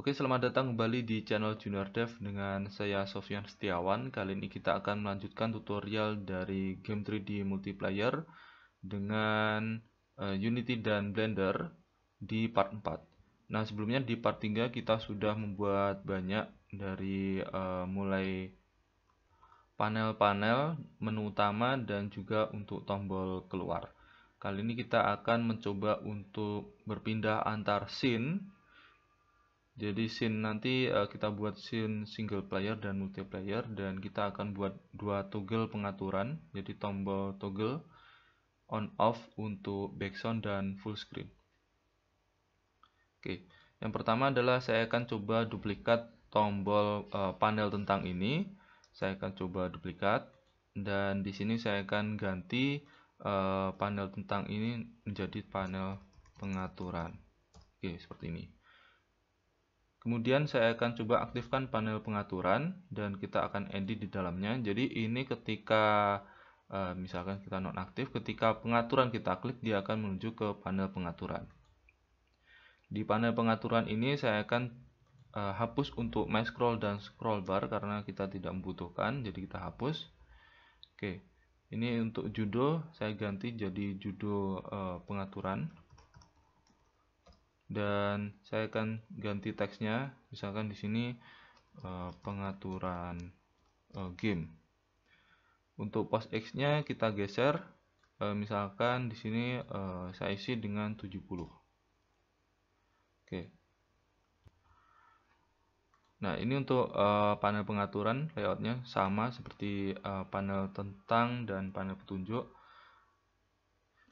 Oke, selamat datang kembali di channel Junior Dev dengan saya Sofyan Setiawan. Kali ini kita akan melanjutkan tutorial dari game 3D multiplayer dengan Unity dan Blender di part 4. Nah, sebelumnya di part 3 kita sudah membuat banyak dari mulai panel-panel, menu utama, dan juga untuk tombol keluar. Kali ini kita akan mencoba untuk berpindah antar scene. Jadi scene nanti kita buat scene single player dan multiplayer, dan kita akan buat dua toggle pengaturan. Jadi tombol toggle on off untuk background dan full screen. Oke, yang pertama adalah saya akan coba duplikat tombol panel tentang ini. Saya akan coba duplikat, dan di sini saya akan ganti panel tentang ini menjadi panel pengaturan. Oke, seperti ini. Kemudian saya akan coba aktifkan panel pengaturan dan kita akan edit di dalamnya. Jadi ini ketika misalkan kita nonaktif, ketika pengaturan kita klik, dia akan menuju ke panel pengaturan. Di panel pengaturan ini saya akan hapus untuk my scroll dan scroll bar karena kita tidak membutuhkan, jadi kita hapus. Oke, ini untuk judul saya ganti jadi judul pengaturan. Dan saya akan ganti teksnya, misalkan di sini pengaturan game. Untuk post X-nya kita geser, misalkan di sini saya isi dengan 70. Oke. Nah, ini untuk panel pengaturan, layoutnya sama seperti panel tentang dan panel petunjuk.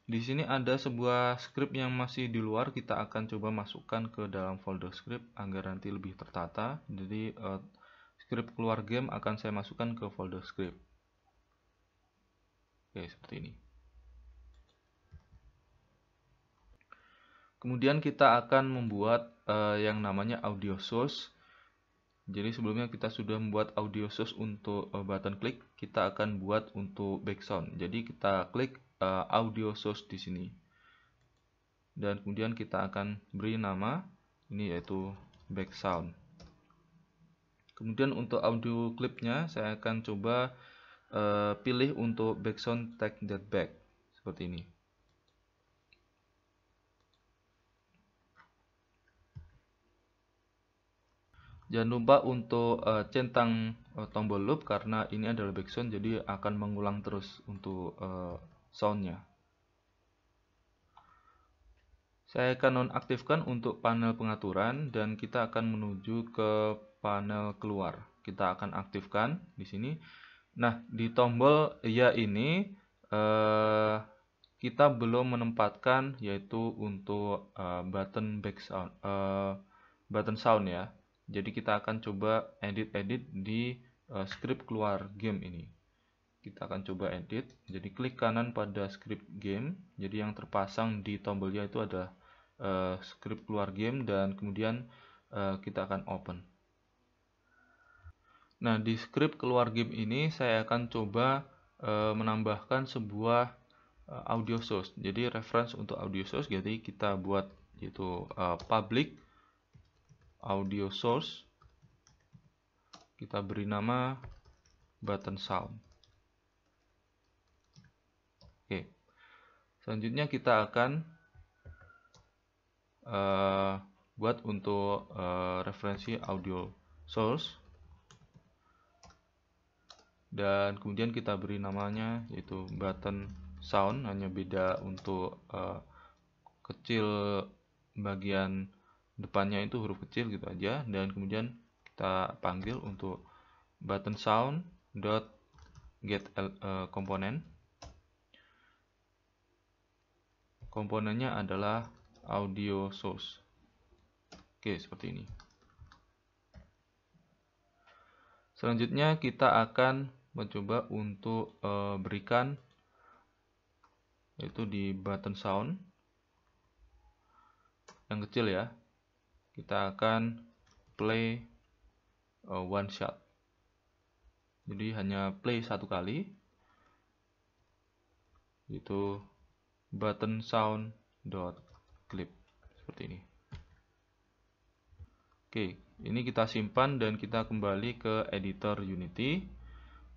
Di sini ada sebuah script yang masih di luar, kita akan coba masukkan ke dalam folder script agar nanti lebih tertata. Jadi script keluar game akan saya masukkan ke folder script. Oke, seperti ini. Kemudian kita akan membuat yang namanya audio source. Jadi sebelumnya kita sudah membuat audio source untuk button click, kita akan buat untuk background. Jadi kita klik audio source di sini. Dan kemudian kita akan beri nama ini yaitu background. Kemudian untuk audio clipnya saya akan coba pilih untuk background take that back seperti ini. Jangan lupa untuk centang tombol loop karena ini adalah background, jadi akan mengulang terus untuk soundnya. Saya akan nonaktifkan untuk panel pengaturan dan kita akan menuju ke panel keluar. Kita akan aktifkan di sini. Nah, di tombol ya ini kita belum menempatkan yaitu untuk button background, button sound ya. Jadi kita akan coba edit di script keluar game ini. Kita akan coba edit. Jadi klik kanan pada script game. Jadi yang terpasang di tombolnya itu ada script keluar game dan kemudian kita akan open. Nah, di script keluar game ini saya akan coba menambahkan sebuah audio source. Jadi reference untuk audio source. Jadi kita buat yaitu public audio source. Kita beri nama button sound. Oke. Selanjutnya kita akan buat untuk referensi audio source. Dan kemudian kita beri namanya yaitu button sound, hanya beda untuk kecil bagian depannya itu huruf kecil gitu aja, dan kemudian kita panggil untuk button sound dot get komponen. Komponennya adalah audio source. Oke, seperti ini. Selanjutnya kita akan mencoba untuk berikan yaitu di button sound yang kecil ya. Kita akan play one shot. Jadi hanya play satu kali. Itu button sound dot clip seperti ini. Oke, ini kita simpan dan kita kembali ke editor Unity.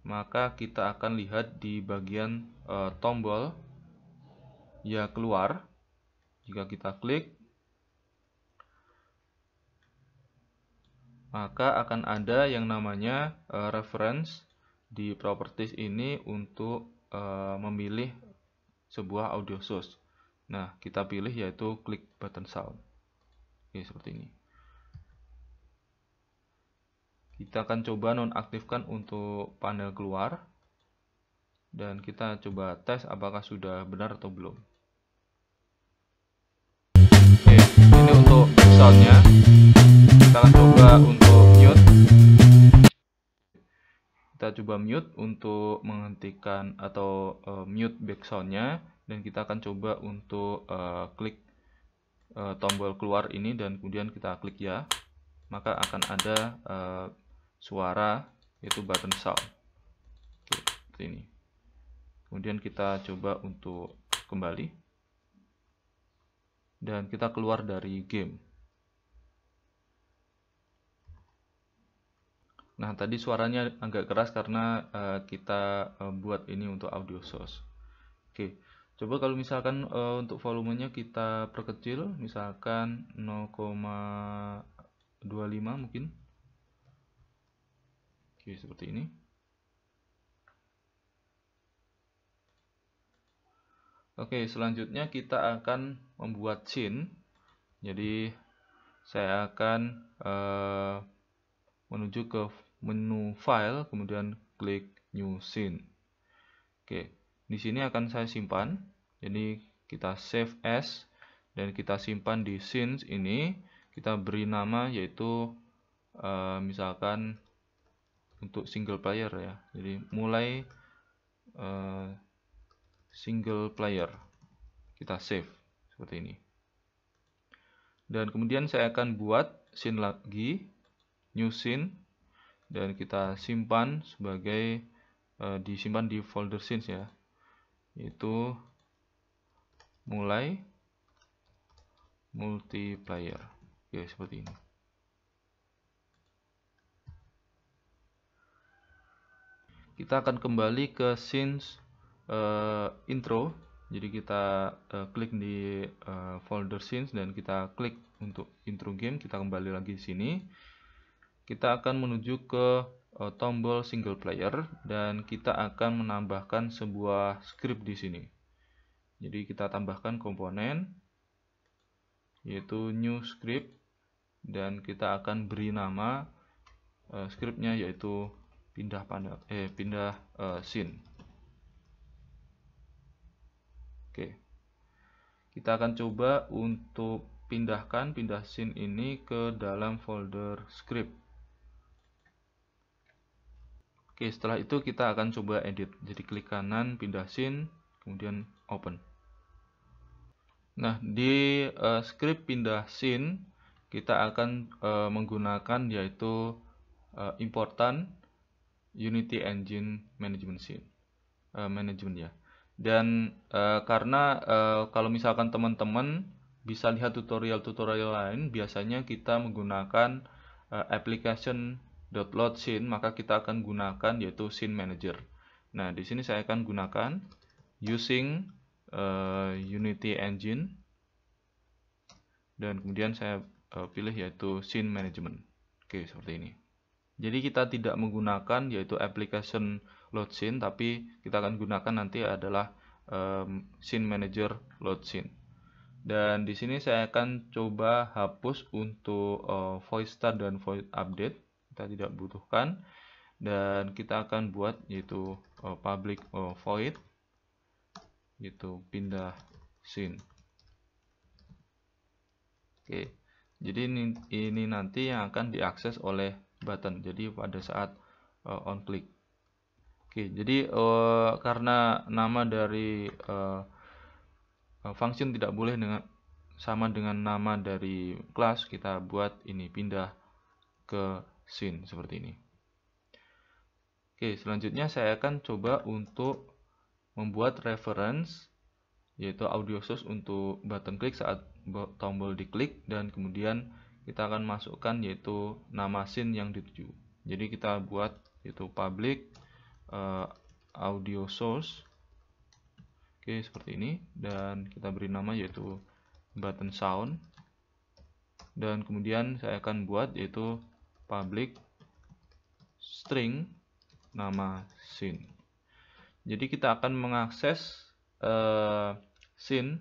Maka kita akan lihat di bagian tombol ya keluar. Jika kita klik, maka akan ada yang namanya reference di properties ini untuk memilih sebuah audio source. Nah, kita pilih yaitu click button sound. Oke, seperti ini. Kita akan coba nonaktifkan untuk panel keluar. Dan kita coba tes apakah sudah benar atau belum. Oke, ini untuk soundnya. Kita akan coba untuk mute. Kita coba mute untuk menghentikan atau mute backsoundnya. Dan kita akan coba untuk klik tombol keluar ini dan kemudian kita klik ya. Maka akan ada suara yaitu button sound. Oke, seperti ini. Kemudian kita coba untuk kembali. Dan kita keluar dari game. Nah, tadi suaranya agak keras karena kita buat ini untuk audio source. Oke, coba kalau misalkan untuk volumenya kita perkecil, misalkan 0,25 mungkin. Oke, seperti ini. Oke, selanjutnya kita akan membuat scene. Jadi saya akan menuju ke menu file, kemudian klik new scene. Oke, di sini akan saya simpan. Jadi kita save as dan kita simpan di scenes ini. Kita beri nama yaitu misalkan untuk single player ya. Jadi mulai single player. Kita save seperti ini. Dan kemudian saya akan buat scene lagi, new scene, dan kita simpan sebagai disimpan di folder scenes ya, yaitu mulai multiplayer. Oke, seperti ini. Kita akan kembali ke scenes intro. Jadi kita klik di folder scenes dan kita klik untuk intro game. Kita kembali lagi di sini. Kita akan menuju ke tombol single player dan kita akan menambahkan sebuah script di sini. Jadi kita tambahkan komponen yaitu new script dan kita akan beri nama scriptnya yaitu pindah panel pindah scene. Oke. Kita akan coba untuk pindah scene ini ke dalam folder script. Oke, setelah itu kita akan coba edit. Jadi klik kanan, pindah scene, kemudian open. Nah, di script pindah scene kita akan menggunakan yaitu importan Unity Engine Management Scene Management ya. Dan karena kalau misalkan teman-teman bisa lihat tutorial-tutorial lain, biasanya kita menggunakan application.load scene, maka kita akan gunakan yaitu scene manager. Nah, di sini saya akan gunakan using Unity Engine dan kemudian saya pilih yaitu scene management. Oke, seperti ini. Jadi kita tidak menggunakan yaitu application load scene, tapi kita akan gunakan nanti adalah scene manager load scene. Dan di sini saya akan coba hapus untuk voice start dan voice update, kita tidak butuhkan. Dan kita akan buat yaitu public void, yaitu pindah scene. Oke, jadi ini nanti yang akan diakses oleh button. Jadi pada saat on click. Oke, jadi karena nama dari function tidak boleh sama dengan nama dari kelas, kita buat ini pindah ke scene seperti ini. Oke, selanjutnya saya akan coba untuk membuat reference yaitu audio source untuk button klik saat tombol diklik dan kemudian kita akan masukkan yaitu nama scene yang dituju. Jadi kita buat yaitu public audio source. Oke, seperti ini, dan kita beri nama yaitu button sound, dan kemudian saya akan buat yaitu public string nama scene. Jadi kita akan mengakses scene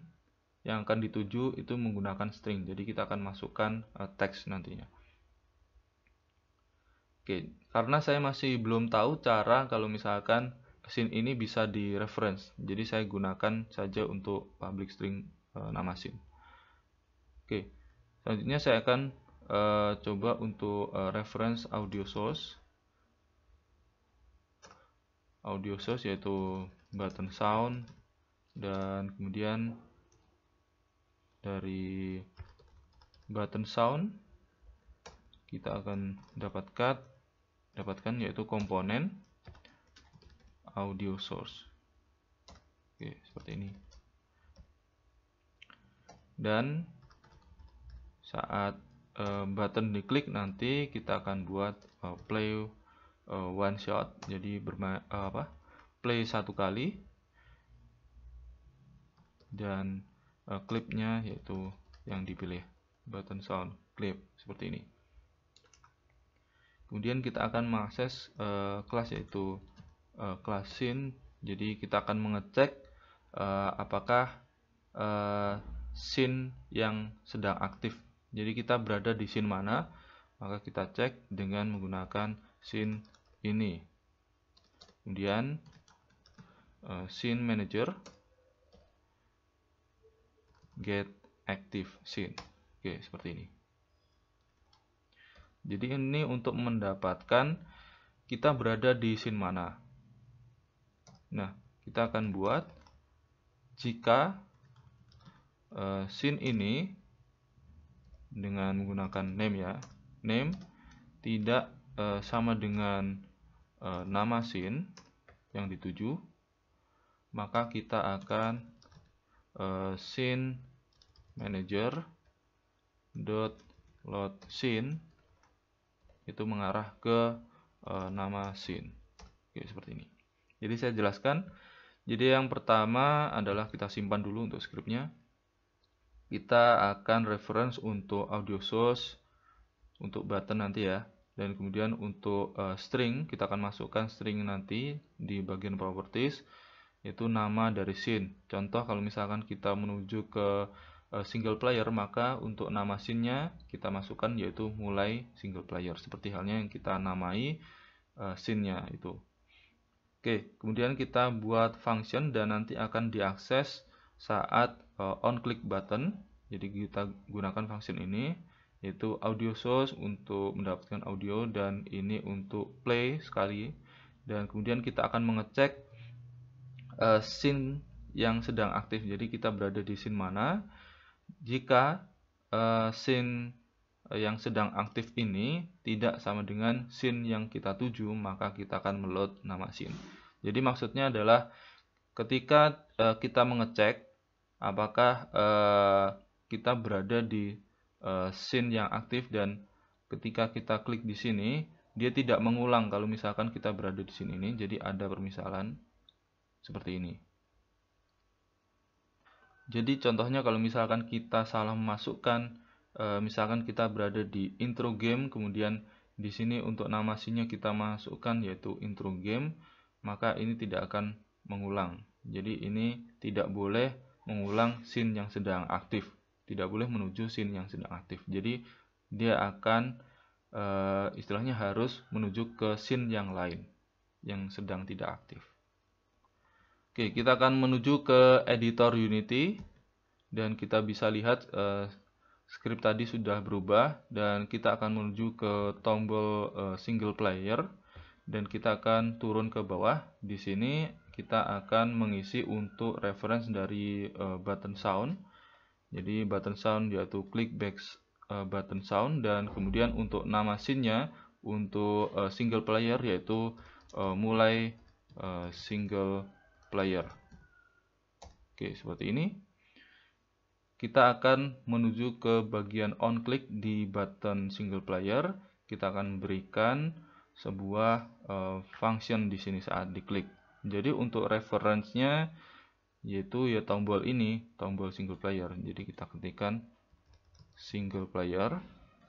yang akan dituju itu menggunakan string. Jadi kita akan masukkan teks nantinya. Oke, karena saya masih belum tahu cara kalau misalkan scene ini bisa di reference, jadi saya gunakan saja untuk public string nama scene. Oke, selanjutnya saya akan coba untuk reference audio source yaitu button sound, dan kemudian dari button sound kita akan dapatkan yaitu komponen audio source. Oke, seperti ini. Dan saat button diklik nanti kita akan buat play one shot, jadi play satu kali, dan klipnya yaitu yang dipilih button sound clip seperti ini. Kemudian kita akan mengakses kelas yaitu kelas scene. Jadi kita akan mengecek apakah scene yang sedang aktif. Jadi kita berada di scene mana, maka kita cek dengan menggunakan scene ini. Kemudian scene manager get active scene. Oke, seperti ini. Jadi ini untuk mendapatkan kita berada di scene mana. Nah, kita akan buat jika scene ini dengan menggunakan name ya, name tidak sama dengan nama scene yang dituju, maka kita akan scene manager load scene itu mengarah ke nama scene. Oke, seperti ini. Jadi saya jelaskan. Jadi yang pertama adalah kita simpan dulu untuk scriptnya. Kita akan reference untuk audio source untuk button nanti ya, dan kemudian untuk string kita akan masukkan string nanti di bagian properties yaitu nama dari scene. Contoh kalau misalkan kita menuju ke single player, maka untuk nama scene-nya kita masukkan yaitu mulai single player, seperti halnya yang kita namai scene-nya itu. Oke, kemudian kita buat function dan nanti akan diakses saat on click button. Jadi kita gunakan function ini yaitu audio source untuk mendapatkan audio, dan ini untuk play sekali, dan kemudian kita akan mengecek scene yang sedang aktif. Jadi kita berada di scene mana. Jika scene yang sedang aktif ini tidak sama dengan scene yang kita tuju, maka kita akan meload nama scene. Jadi maksudnya adalah ketika kita mengecek apakah kita berada di scene yang aktif, dan ketika kita klik di sini dia tidak mengulang kalau misalkan kita berada di scene ini. Jadi ada permisalan seperti ini. Jadi contohnya kalau misalkan kita salah memasukkan, misalkan kita berada di intro game, kemudian di sini untuk nama scene-nya kita masukkan yaitu intro game, maka ini tidak akan mengulang. Jadi ini tidak boleh mengulang scene yang sedang aktif, tidak boleh menuju scene yang sedang aktif. Jadi dia akan istilahnya harus menuju ke scene yang lain yang sedang tidak aktif. Oke, kita akan menuju ke editor Unity, dan kita bisa lihat script tadi sudah berubah, dan kita akan menuju ke tombol single player, dan kita akan turun ke bawah. Di sini kita akan mengisi untuk reference dari button sound. Jadi button sound yaitu click back button sound, dan kemudian untuk nama scene-nya untuk single player yaitu mulai single player. Oke, seperti ini. kita akan menuju ke bagian on click di button single player. Kita akan berikan sebuah function di sini saat diklik. Jadi untuk reference-nya yaitu ya tombol ini, tombol single player. Jadi kita ketikkan single player.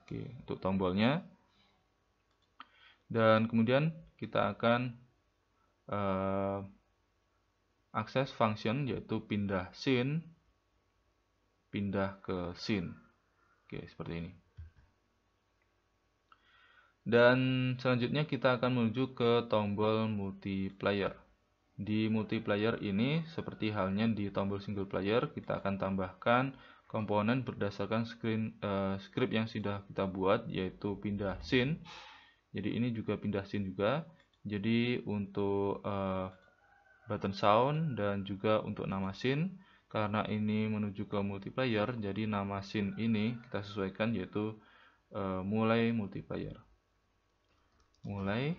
Oke, untuk tombolnya. Dan kemudian kita akan akses function yaitu pindah scene, pindah ke scene. Oke, seperti ini. Dan selanjutnya kita akan menuju ke tombol multiplayer. Di multiplayer ini seperti halnya di tombol single player, kita akan tambahkan komponen berdasarkan script yang sudah kita buat, yaitu pindah scene. Jadi ini juga pindah scene juga. Jadi untuk button sound dan juga untuk nama scene, karena ini menuju ke multiplayer, jadi nama scene ini kita sesuaikan yaitu mulai multiplayer. Mulai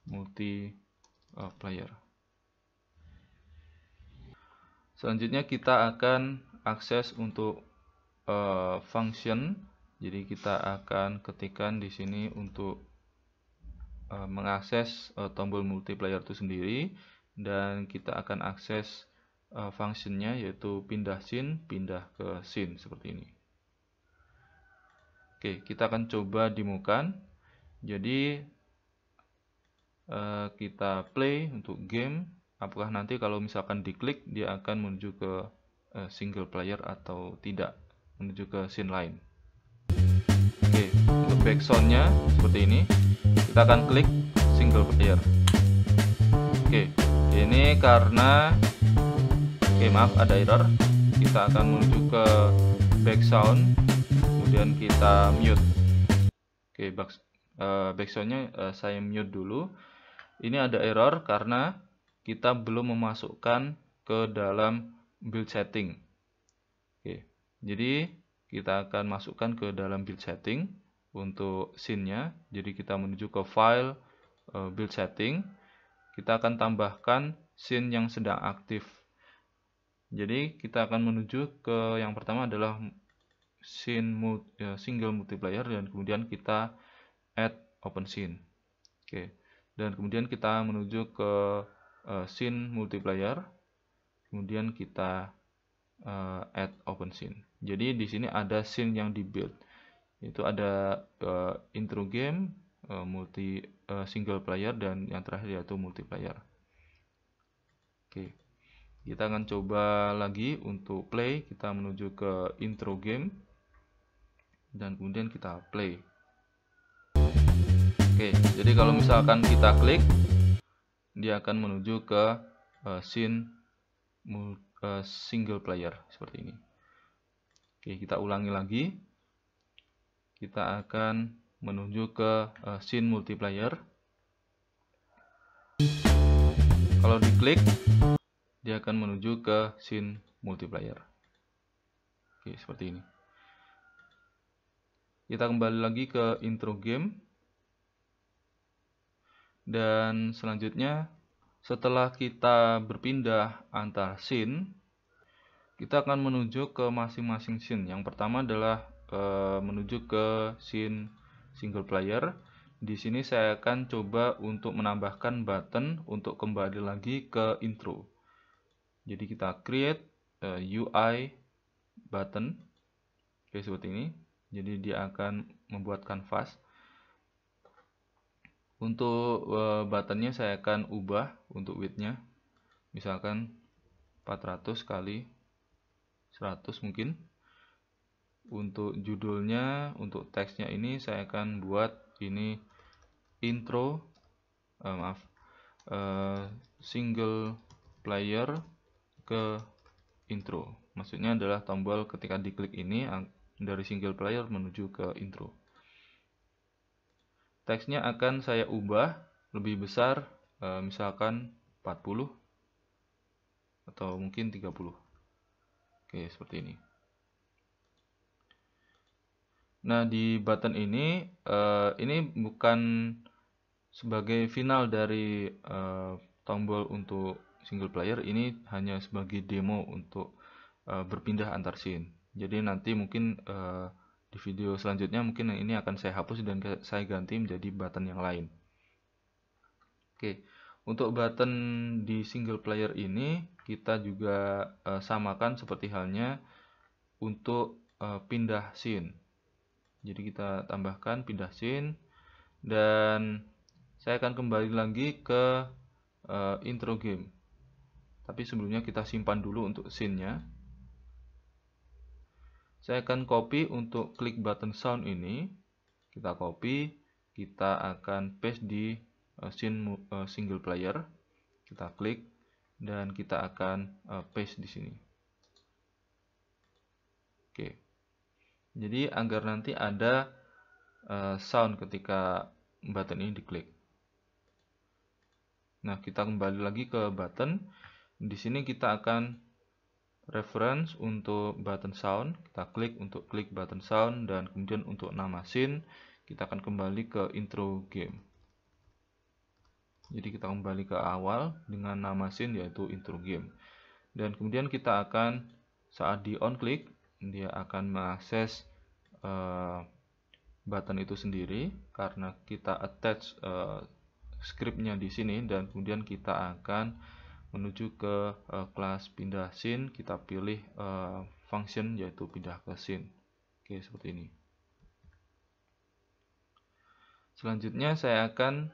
multiplayer. Selanjutnya kita akan akses untuk function. Jadi kita akan ketikkan di sini untuk mengakses tombol multiplayer itu sendiri, dan kita akan akses functionnya yaitu pindah scene, pindah ke scene seperti ini. Oke, kita akan coba demokan. Jadi kita play untuk game. Apakah nanti kalau misalkan diklik dia akan menuju ke single player atau tidak, menuju ke scene lain. Oke, untuk backsoundnya seperti ini. Kita akan klik single player. Oke, ini karena maaf ada error. Kita akan menuju ke backsound, kemudian kita mute. Oke, backsoundnya saya mute dulu. Ini ada error karena kita belum memasukkan ke dalam build setting. Oke, jadi kita akan masukkan ke dalam build setting untuk scene-nya. Jadi kita menuju ke file build setting. Kita akan tambahkan scene yang sedang aktif. Jadi kita akan menuju ke yang pertama adalah scene single multiplayer, dan kemudian kita add open scene. Oke. Dan kemudian kita menuju ke scene multiplayer, kemudian kita add open scene. Jadi di sini ada scene yang di-build, itu ada intro game, single player, dan yang terakhir yaitu multiplayer. Oke, kita akan coba lagi untuk play. Kita menuju ke intro game, dan kemudian kita play. Oke, jadi kalau misalkan kita klik, dia akan menuju ke scene single player seperti ini. Oke, kita ulangi lagi. Kita akan menuju ke scene multiplayer. Kalau diklik, dia akan menuju ke scene multiplayer. Oke, seperti ini. Kita kembali lagi ke intro game. Dan selanjutnya, setelah kita berpindah antar scene, kita akan menuju ke masing-masing scene. Yang pertama adalah menuju ke scene single player. Di sini saya akan coba untuk menambahkan button untuk kembali lagi ke intro. Jadi kita create UI button. Oke, seperti ini. Jadi dia akan membuat kanvas. Untuk buttonnya saya akan ubah untuk width-nya, misalkan 400 kali 100 mungkin. Untuk judulnya, untuk teksnya ini saya akan buat ini intro, single player ke intro. Maksudnya adalah tombol ketika diklik ini dari single player menuju ke intro. Teksnya akan saya ubah lebih besar, misalkan 40 atau mungkin 30. Oke, seperti ini. Nah, di button ini bukan sebagai final dari tombol untuk single player, ini hanya sebagai demo untuk berpindah antar scene. Jadi nanti mungkin di video selanjutnya mungkin ini akan saya hapus dan saya ganti menjadi button yang lain. Oke, untuk button di single player ini kita juga samakan seperti halnya untuk pindah scene. Jadi kita tambahkan pindah scene, dan saya akan kembali lagi ke intro game. Tapi sebelumnya kita simpan dulu untuk scene-nya. Saya akan copy untuk klik button sound ini. Kita copy, kita akan paste di scene single player. Kita klik dan kita akan paste di sini. Oke. Jadi agar nanti ada sound ketika button ini diklik. Nah, kita kembali lagi ke button. Di sini kita akan reference untuk button sound, kita klik untuk klik button sound, dan kemudian untuk nama scene kita akan kembali ke intro game. Jadi kita kembali ke awal dengan nama scene yaitu intro game, dan kemudian kita akan saat di on click dia akan mengakses button itu sendiri karena kita attach scriptnya di sini, dan kemudian kita akan menuju ke kelas pindah scene. Kita pilih function yaitu pindah ke scene. Oke, seperti ini. Selanjutnya saya akan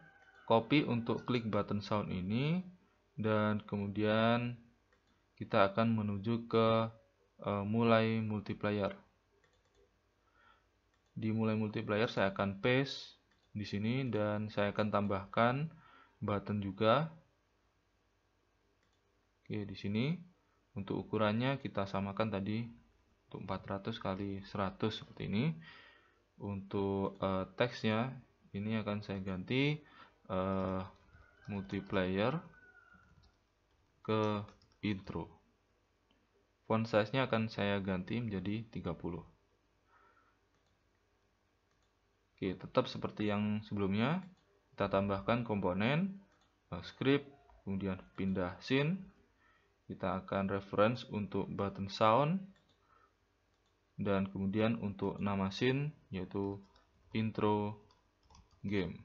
copy untuk klik button sound ini, dan kemudian kita akan menuju ke mulai multiplayer. Di mulai multiplayer saya akan paste di sini, dan saya akan tambahkan button juga. Oke, di sini untuk ukurannya kita samakan tadi untuk 400 kali 100 seperti ini. Untuk teksnya ini akan saya ganti multiplayer ke intro. Font size-nya akan saya ganti menjadi 30. Oke, tetap seperti yang sebelumnya. Kita tambahkan komponen script, kemudian pindah scene. Kita akan reference untuk button sound, dan kemudian untuk nama scene yaitu intro game.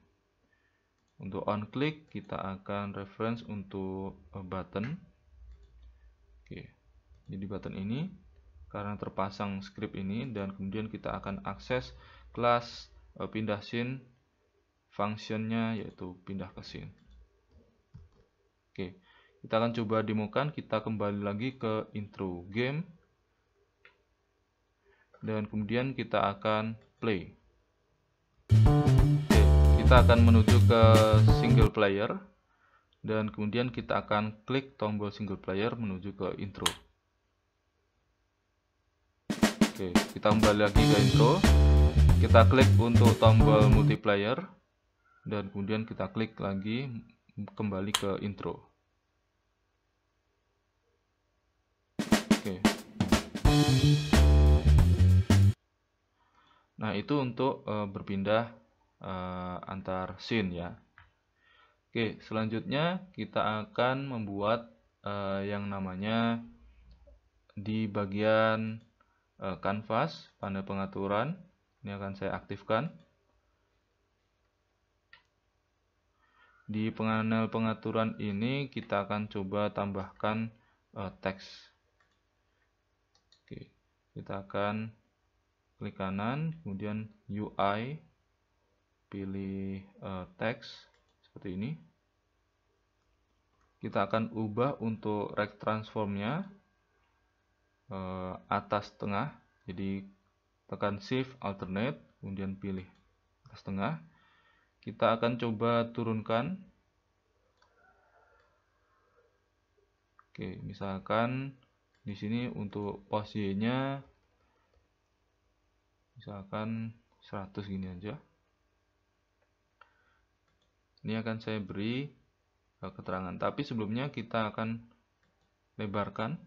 Untuk on click kita akan reference untuk button. Oke, jadi button ini karena terpasang script ini, dan kemudian kita akan akses kelas pindah scene functionnya yaitu pindah ke scene. Oke, kita akan coba demokan. Kita kembali lagi ke intro game, dan kemudian kita akan play. Oke, kita akan menuju ke single player, dan kemudian kita akan klik tombol single player menuju ke intro. Oke, kita kembali lagi ke intro. Kita klik untuk tombol multiplayer, dan kemudian kita klik lagi kembali ke intro. Oke. Nah, itu untuk berpindah antar scene ya. Oke, selanjutnya kita akan membuat yang namanya di bagian canvas, panel pengaturan. Ini akan saya aktifkan. Di panel pengaturan ini kita akan coba tambahkan teks. Oke, kita akan klik kanan, kemudian UI, pilih teks seperti ini. Kita akan ubah untuk rect transformnya atas tengah, jadi tekan shift alternate, kemudian pilih atas tengah. Kita akan coba turunkan. Oke, misalkan di sini untuk pos Y-nya misalkan 100 gini aja. Ini akan saya beri keterangan, tapi sebelumnya kita akan lebarkan.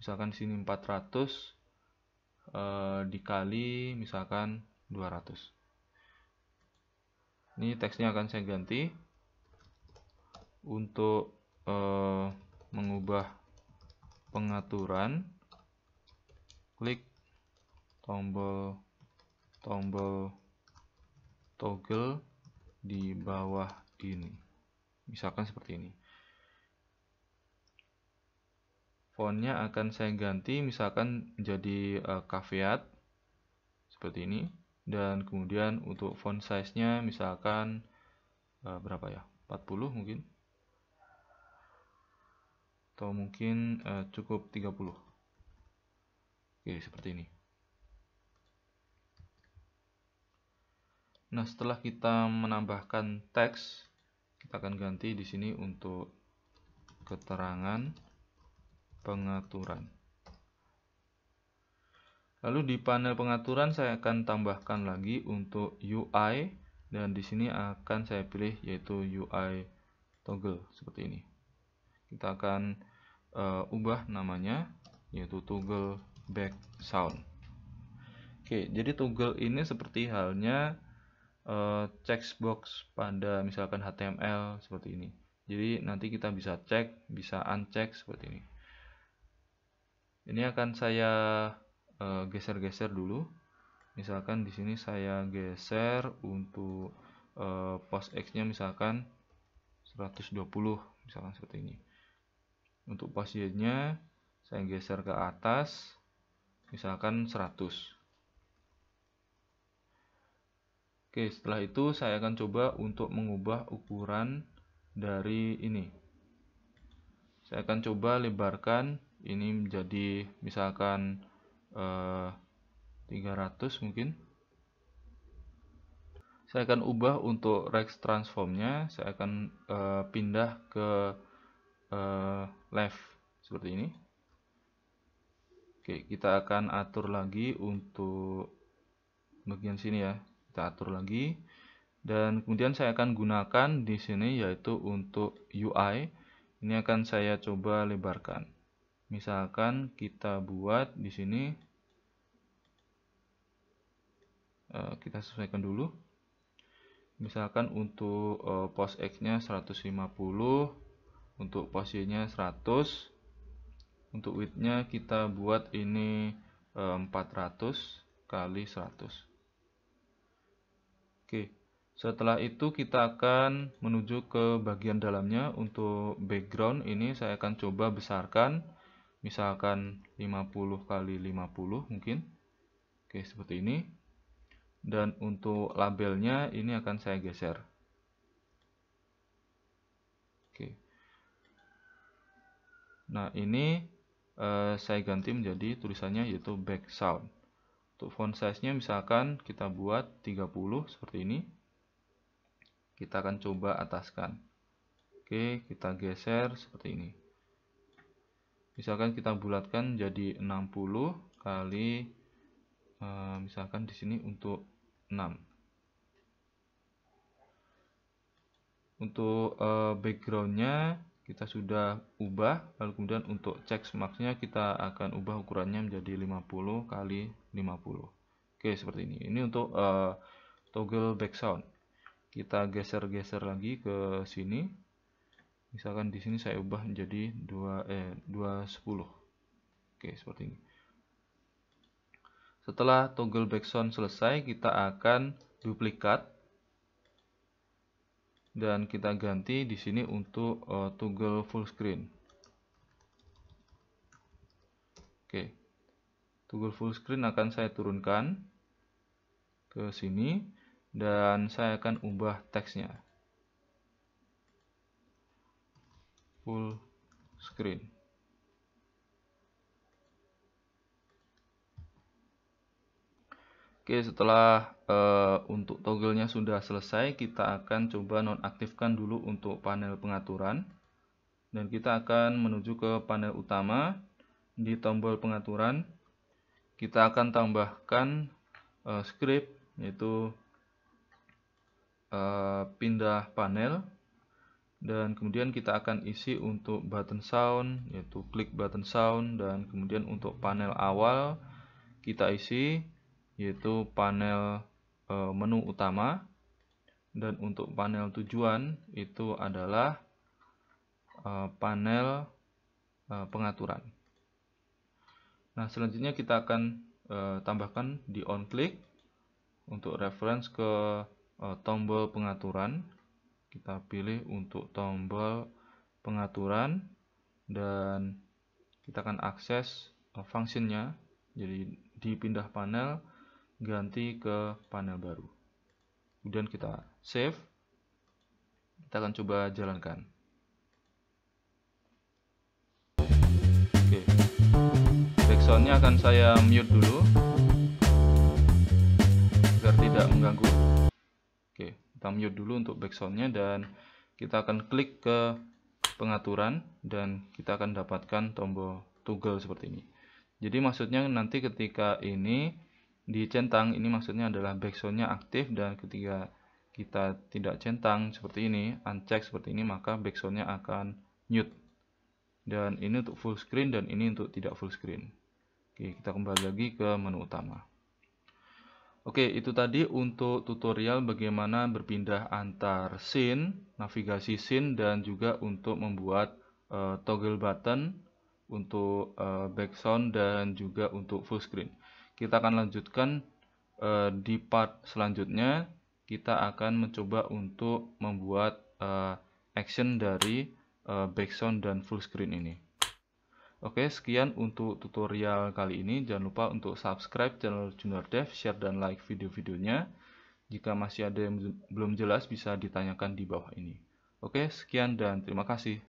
Misalkan di sini 400 dikali misalkan 200. Ini teksnya akan saya ganti. Untuk mengubah pengaturan klik tombol toggle di bawah ini, misalkan seperti ini. Fontnya akan saya ganti misalkan menjadi caveat seperti ini, dan kemudian untuk font size-nya misalkan berapa ya, 40 mungkin, atau mungkin cukup 30. Oke, seperti ini. Nah, setelah kita menambahkan teks, kita akan ganti di sini untuk keterangan pengaturan. Lalu di panel pengaturan saya akan tambahkan lagi untuk UI, dan di sini akan saya pilih yaitu UI toggle seperti ini. Kita akan ubah namanya yaitu toggle back sound. Oke, jadi toggle ini seperti halnya checkbox pada misalkan HTML seperti ini. Jadi nanti kita bisa cek, bisa uncheck seperti ini. Ini akan saya geser-geser dulu. Misalkan di sini saya geser untuk post X-nya misalkan 120, misalkan seperti ini. Untuk post Y-nya saya geser ke atas, misalkan 100. Oke, setelah itu saya akan coba untuk mengubah ukuran dari ini. Saya akan coba lebarkan ini menjadi misalkan 300 mungkin. Saya akan ubah untuk Rex transformnya, saya akan pindah ke left seperti ini. Oke, kita akan atur lagi untuk bagian sini ya, kita atur lagi, dan kemudian saya akan gunakan di sini yaitu untuk UI. Ini akan saya coba lebarkan. Misalkan kita buat di sini, kita sesuaikan dulu. Misalkan untuk post X-nya 150, untuk post Y-nya 100, untuk width-nya kita buat ini 400 kali 100. Oke, setelah itu kita akan menuju ke bagian dalamnya. Untuk background ini saya akan coba besarkan, misalkan 50 kali 50 mungkin. Oke, seperti ini. Dan untuk labelnya ini akan saya geser. Oke. Nah, ini saya ganti menjadi tulisannya yaitu back sound. Untuk font size-nya misalkan kita buat 30 seperti ini. Kita akan coba ataskan. Oke, kita geser seperti ini. Misalkan kita bulatkan jadi 60 kali misalkan di sini untuk 6. Untuk backgroundnya kita sudah ubah, lalu kemudian untuk check marks-nya kita akan ubah ukurannya menjadi 50 kali 50. Oke, seperti ini. Ini untuk toggle background. Kita geser-geser lagi ke sini. Misalkan di sini saya ubah menjadi 210. Oke, seperti ini. Setelah toggle background selesai, kita akan duplikat dan kita ganti di sini untuk toggle full screen. Oke, toggle full screen akan saya turunkan ke sini dan saya akan ubah teksnya full screen. Oke, setelah untuk toggle-nya sudah selesai, kita akan coba nonaktifkan dulu untuk panel pengaturan. Dan kita akan menuju ke panel utama. Di tombol pengaturan, kita akan tambahkan script, yaitu pindah panel. Dan kemudian kita akan isi untuk button sound, yaitu klik button sound. Dan kemudian untuk panel awal, kita isi yaitu panel menu utama, dan untuk panel tujuan itu adalah panel pengaturan. Nah, selanjutnya kita akan tambahkan di on click untuk reference ke tombol pengaturan. Kita pilih untuk tombol pengaturan dan kita akan akses functionnya. Jadi dipindah panel, ganti ke panel baru. Kemudian kita save. Kita akan coba jalankan. Oke, backsoundnya akan saya mute dulu agar tidak mengganggu. Oke, kita mute dulu untuk backsoundnya dan kita akan klik ke pengaturan dan kita akan dapatkan tombol toggle seperti ini. Jadi maksudnya nanti ketika ini dicentang, ini maksudnya adalah backsoundnya aktif, dan ketika kita tidak centang seperti ini, uncheck seperti ini, maka backsoundnya akan mute. Dan ini untuk full screen dan ini untuk tidak full screen. Oke, kita kembali lagi ke menu utama. Oke, itu tadi untuk tutorial bagaimana berpindah antar scene, navigasi scene, dan juga untuk membuat toggle button untuk background dan juga untuk full screen. Kita akan lanjutkan di part selanjutnya. Kita akan mencoba untuk membuat action dari background dan full screen ini. Oke, sekian untuk tutorial kali ini. Jangan lupa untuk subscribe channel Junior Dev, share dan like video-videonya. Jika masih ada yang belum jelas bisa ditanyakan di bawah ini. Oke, sekian dan terima kasih.